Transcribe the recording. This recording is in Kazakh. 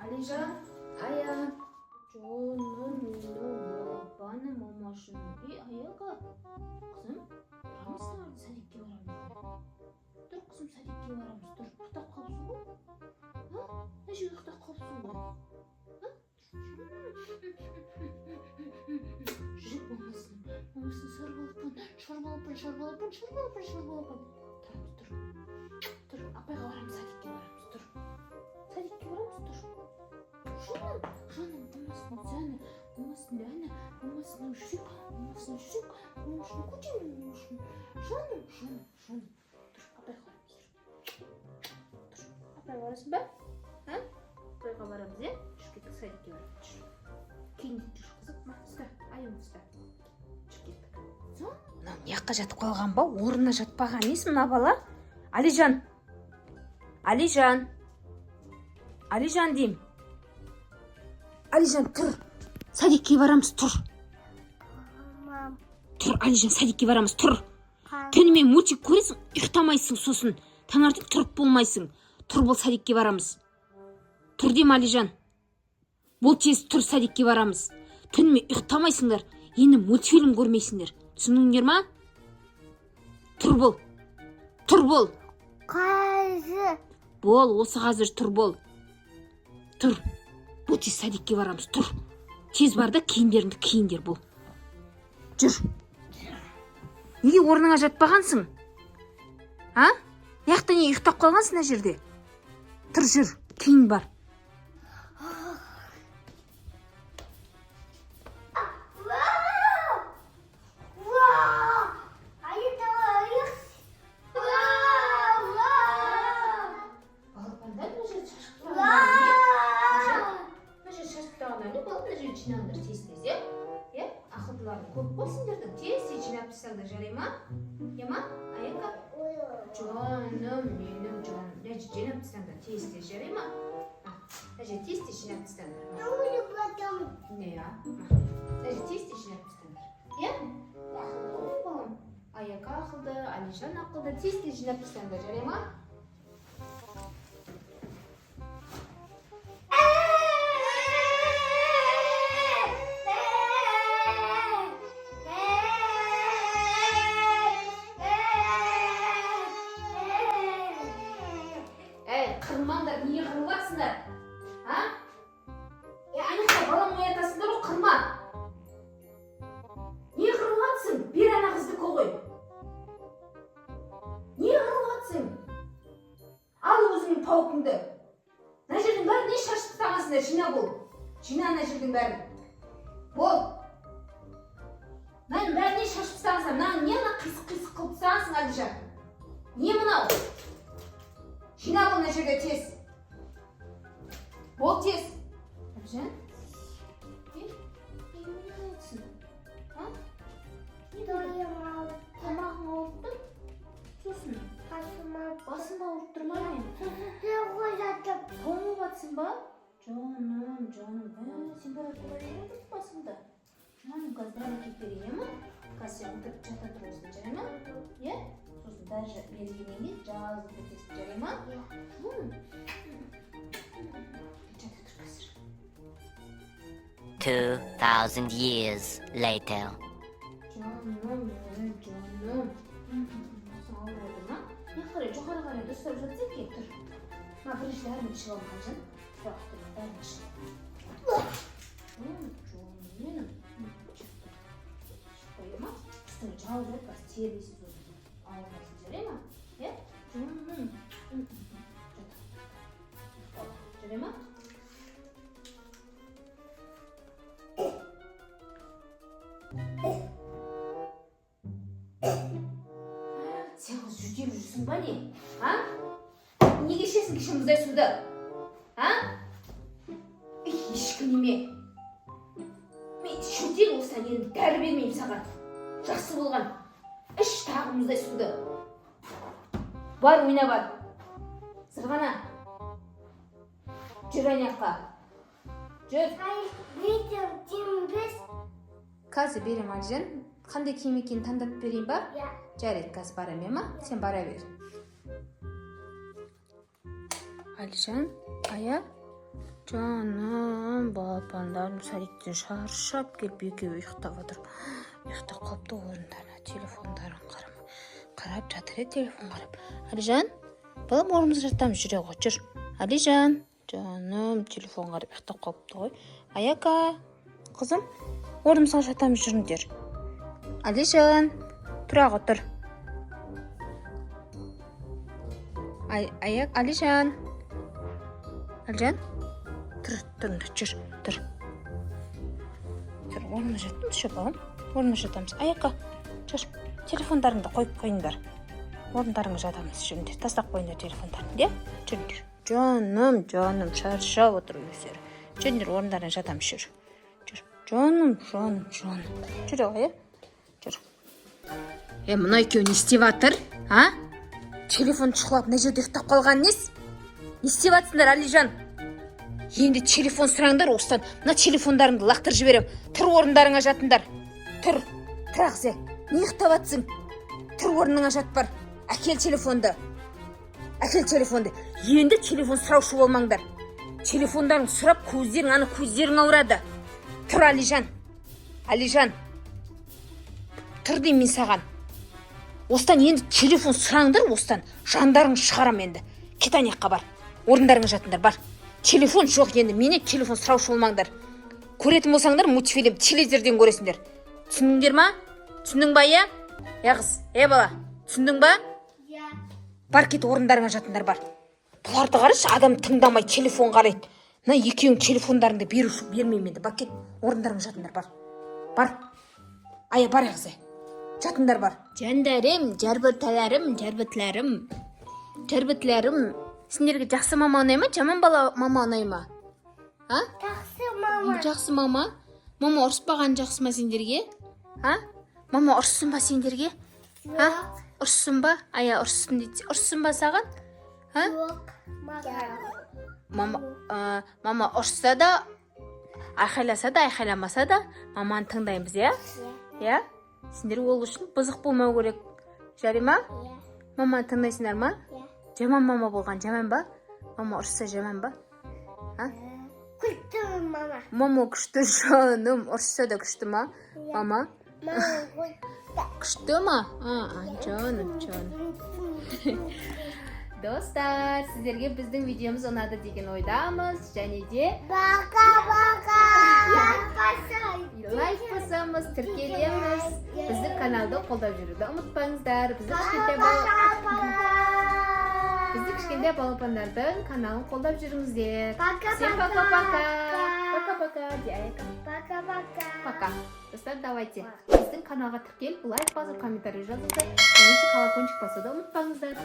Алижан, Ая. Canım bana mamaşın. Ayağa. Kızım, buramız nerede? Sadik'e varamız. Dur kızım, Sadik'e varamız. Dur, uxtab qolibsiz bu. Ha? Necha uxtab qolibsiz bu? Ha? Жүрек болмасын. Болмасын шорбалапын. Тұр, апайға барамыз, Sadik'e varamыз. Тұр. Sadik'e varamыз, тұр. Жаным, болмасын, Ләна, болмасын, жүрек, болмасын, көтемін, жаным. Тұр, апайға барамыз. Тұр, апайға барасың ба? Ha? Апайға барамыз, е? Жүріп кеттік, Sadik'e varamыз. Кейін жүр, қызық ма? Ұста, айым ұста. Жүріп кеттік. Мынау не жаққа жатып қалған ба? Орнына жатпаған несі мына бала? Алижан деймін. Алижан, тұр. Sadik'e varamыз, тұр. Тұр, Алижан, Sadik'e vaрамыз, тұр. Түнімен мультик көресің, ұйықтамайсың сосын. Таңертең тұрып болмайсың. Тұр, бол, Sadik'e vaрамыз. Тұр деймін, Алижан. Бол, тез тұр, Sadik'e vaрамыз. Түнімен ұйықтамайсыңдар. Енді мультфильм көрмейсіңдер. Түсініңдер ма? Тұр бол. Қазір. Бол, осы қазір тұр бол. Тұр. Бұл тез Sadik'e vaрамыз, тұр. Тез бар да киімдеріңді киіңдер бұл. Жүр. Неге орныңа жатпағансың? А? Яқта не ұйықтап қалғансың мына жерде? Тұр, жүр. Киім бар. Жинаңдар тез-тез, е? Ақылдылардың көп болсыңдардың, тез-тез жинап тастаңдар, жарай ма? Ема? Аяқа? Жаным, менің жаным. Нәже жинап тастаңдар, тез-тез, жарай ма? Нәже тез-тез жинап тастаңдар. Не, а? Нәже тез-тез жинап тастаңдар. Е? Ой, балам. Аяқа ақылды, Алижан ақылды, тез-тез жинап тастаңдар, жарай ма? Қырмаңдар, неге қырып атсыңдар? А? Анықта балам оятасыңдар ғой, қырма. Неге қырып атсың? Бер ана қыздікі ғой. Неге қырып атсың? Ал өзіңнің пауқыңды. Мына жердің бәрін не шашып тастағансыңдар? Жина бол. Жина ана жердің бәрін. Бол. Мынаның бәрін не шашып тастағансыңдар? Мынаның не ана қисық-қисық қылып тастағансың, Алижан? Не мынау? Жина бол мына жерге тез. Бол тез. Алижан? Не айтсың? Тамағың ауырып тұр? Сосын? Басым ауырып тұр ма мен? Тоңып атсың ба? Жаным. Температура ереді басымда. Жаным, қазір әкеп берейін, ма? Қазір сен отырып жата тұрғызын, жарай ма? Е? Сосын даже бергеннен кейін жазып кетесің, жарай ма? Жата тұр қазір. 2000 years later. Жаным. Басың ауырады ма? Не қарай, жоғары қарай дұрыстап жатса кет тұр. Ма бірінші әрін ішіп алып Алижан. Бірақ тұрма, бәрін ішіп. Менің. Шықпайды ма? Үстіңі жауыз жатпас, тербейсіз өзің. Ауырмайсың, жарай ма? Е? Жарай ма? Сен қыз жүдеп жүрсің ба не? Неге ішесің кеше мұздай суды? Ешкі неме? Мен шөтел болса енді дәрі бермеймін саған. Жақсы болған. Іш тағы мұздай суды. Бар, ойна бар. Сырғана. Жүр айнаққа. Жүр. Қазір берем, Алижан. Қандай киім екенін таңдап берейін ба? Жарайды, қазір барам, ма? Сен бара бер. Алижан, Ая, Жаным, балапандарым садиктен шаршап келіп екеуі ұйықтап отыр. Ұйықтап қалыпты, орындарына телефондарын қарап жатыр еді, телефон қарап. Алижан, балам, орнымызға жатамыз, жүре ғой, жүр. Алижан, жаным, телефон қарап ұйықтап қалыпты ғой. Аяка, қызым, орнымызға жатамыз, жүріңдер. Алижан, тұрақ отыр. Аяк, Алижан. Алижан, тұрыңдар, жүр, тұр. Жүр, орнына жатамыз, ше балам. Орнына жатамыз. Аяққа, жүр. Телефондарыңды қойып қойыңдар. Орындарыңа жатамыз, жүріңдер. Тастап қойыңдар телефондарын, де? Жүріңдер. Жаным, шаршап отыр өздері. Жүріңдер, орындарына жатамыз, жүр. Жүр. Жаным. Жүр, ағай, жүр. Мына екеуі не істеп жатыр? А? Телефон шұқылап, мына жерде ұйықтап қалған нес? Не істеп жатсыңдар, Алижан? Енді телефон сұраңдар, осыдан мына телефондарыңды лақтырып жіберем. Тұр, орындарыңа жатыңдар. Тұр, Ағзе, не ұйықтап жатсың? Тұр, орныңа жат бар. Әкел телефонды. Енді телефон сұраушы болмаңдар. Телефондарын сұрап, көздерің ауырады. Тұр, Алижан. Тұр деймін мен саған. Осыдан енді телефон сұраңдар, осыдан жандарың шығарам енді. Кет аяққа бар. Орындарыңа жатыңдар, бар. Телефон жоқ енді, мене телефон сұраушы болмаңдар. Көретін болсаңдар, мультфильм, телевизорден көресіңдер. Түсініңдер ма? Түсіндің ба, я? Қыз, бала, түсіндің ба? Я. Бар, кет, орындарыңа жатыңдар, бар. Бұларды қарашы, адам тыңдамай телефон қарайды. Мына екеуің телефондарыңды бермеймін енді. Бар, кет, орындарыңа жатыңдар, бар. Бар. Бар, қыз. Жатыңдар, бар. Жандарым, жарбытларым. Сендерге жақсы мама ұнай ма, жаман бала мама ұнай ма? А? Жақсы мама. Жақсы мама. Мама ұрыспаған жақсы ма сендерге? А? Мама ұрыссын ба сендерге? А? Ұрыссын ба? Ұрыссын дейді. Ұрыссын ба саған? А? Жоқ. Мама ұрысса да, айқайласа да, айқайламаса да, маманы тыңдаймыз, я? Я? Сендер ол үшін бұзық болмау керек. Жарай ма? Маманы тыңдайсыңдар ма? Жаман мама болған жаман ба? Мама ұрысса жаман ба? Күшті мама. Мама күшті, жаным. Ұрысса да күшті ма? Мама? Күшті ма? Жаным. Достар, сіздерге біздің видеомыз ұнады деген ойдамыз. Және де Бақа. лайк басамыз, тіркелеміз. Біздің каналды қолдап жүруді ұмытпаңыздар. Біздің кішкентай балапандардың каналын қолдап жүріңіздер. Всем пока-пока. Пока. Достар, давайте. Біздің каналға тіркеліп, лайк басып, комментарий жазыңыздар. Және колокольчик басуды ұмытпаңыздар.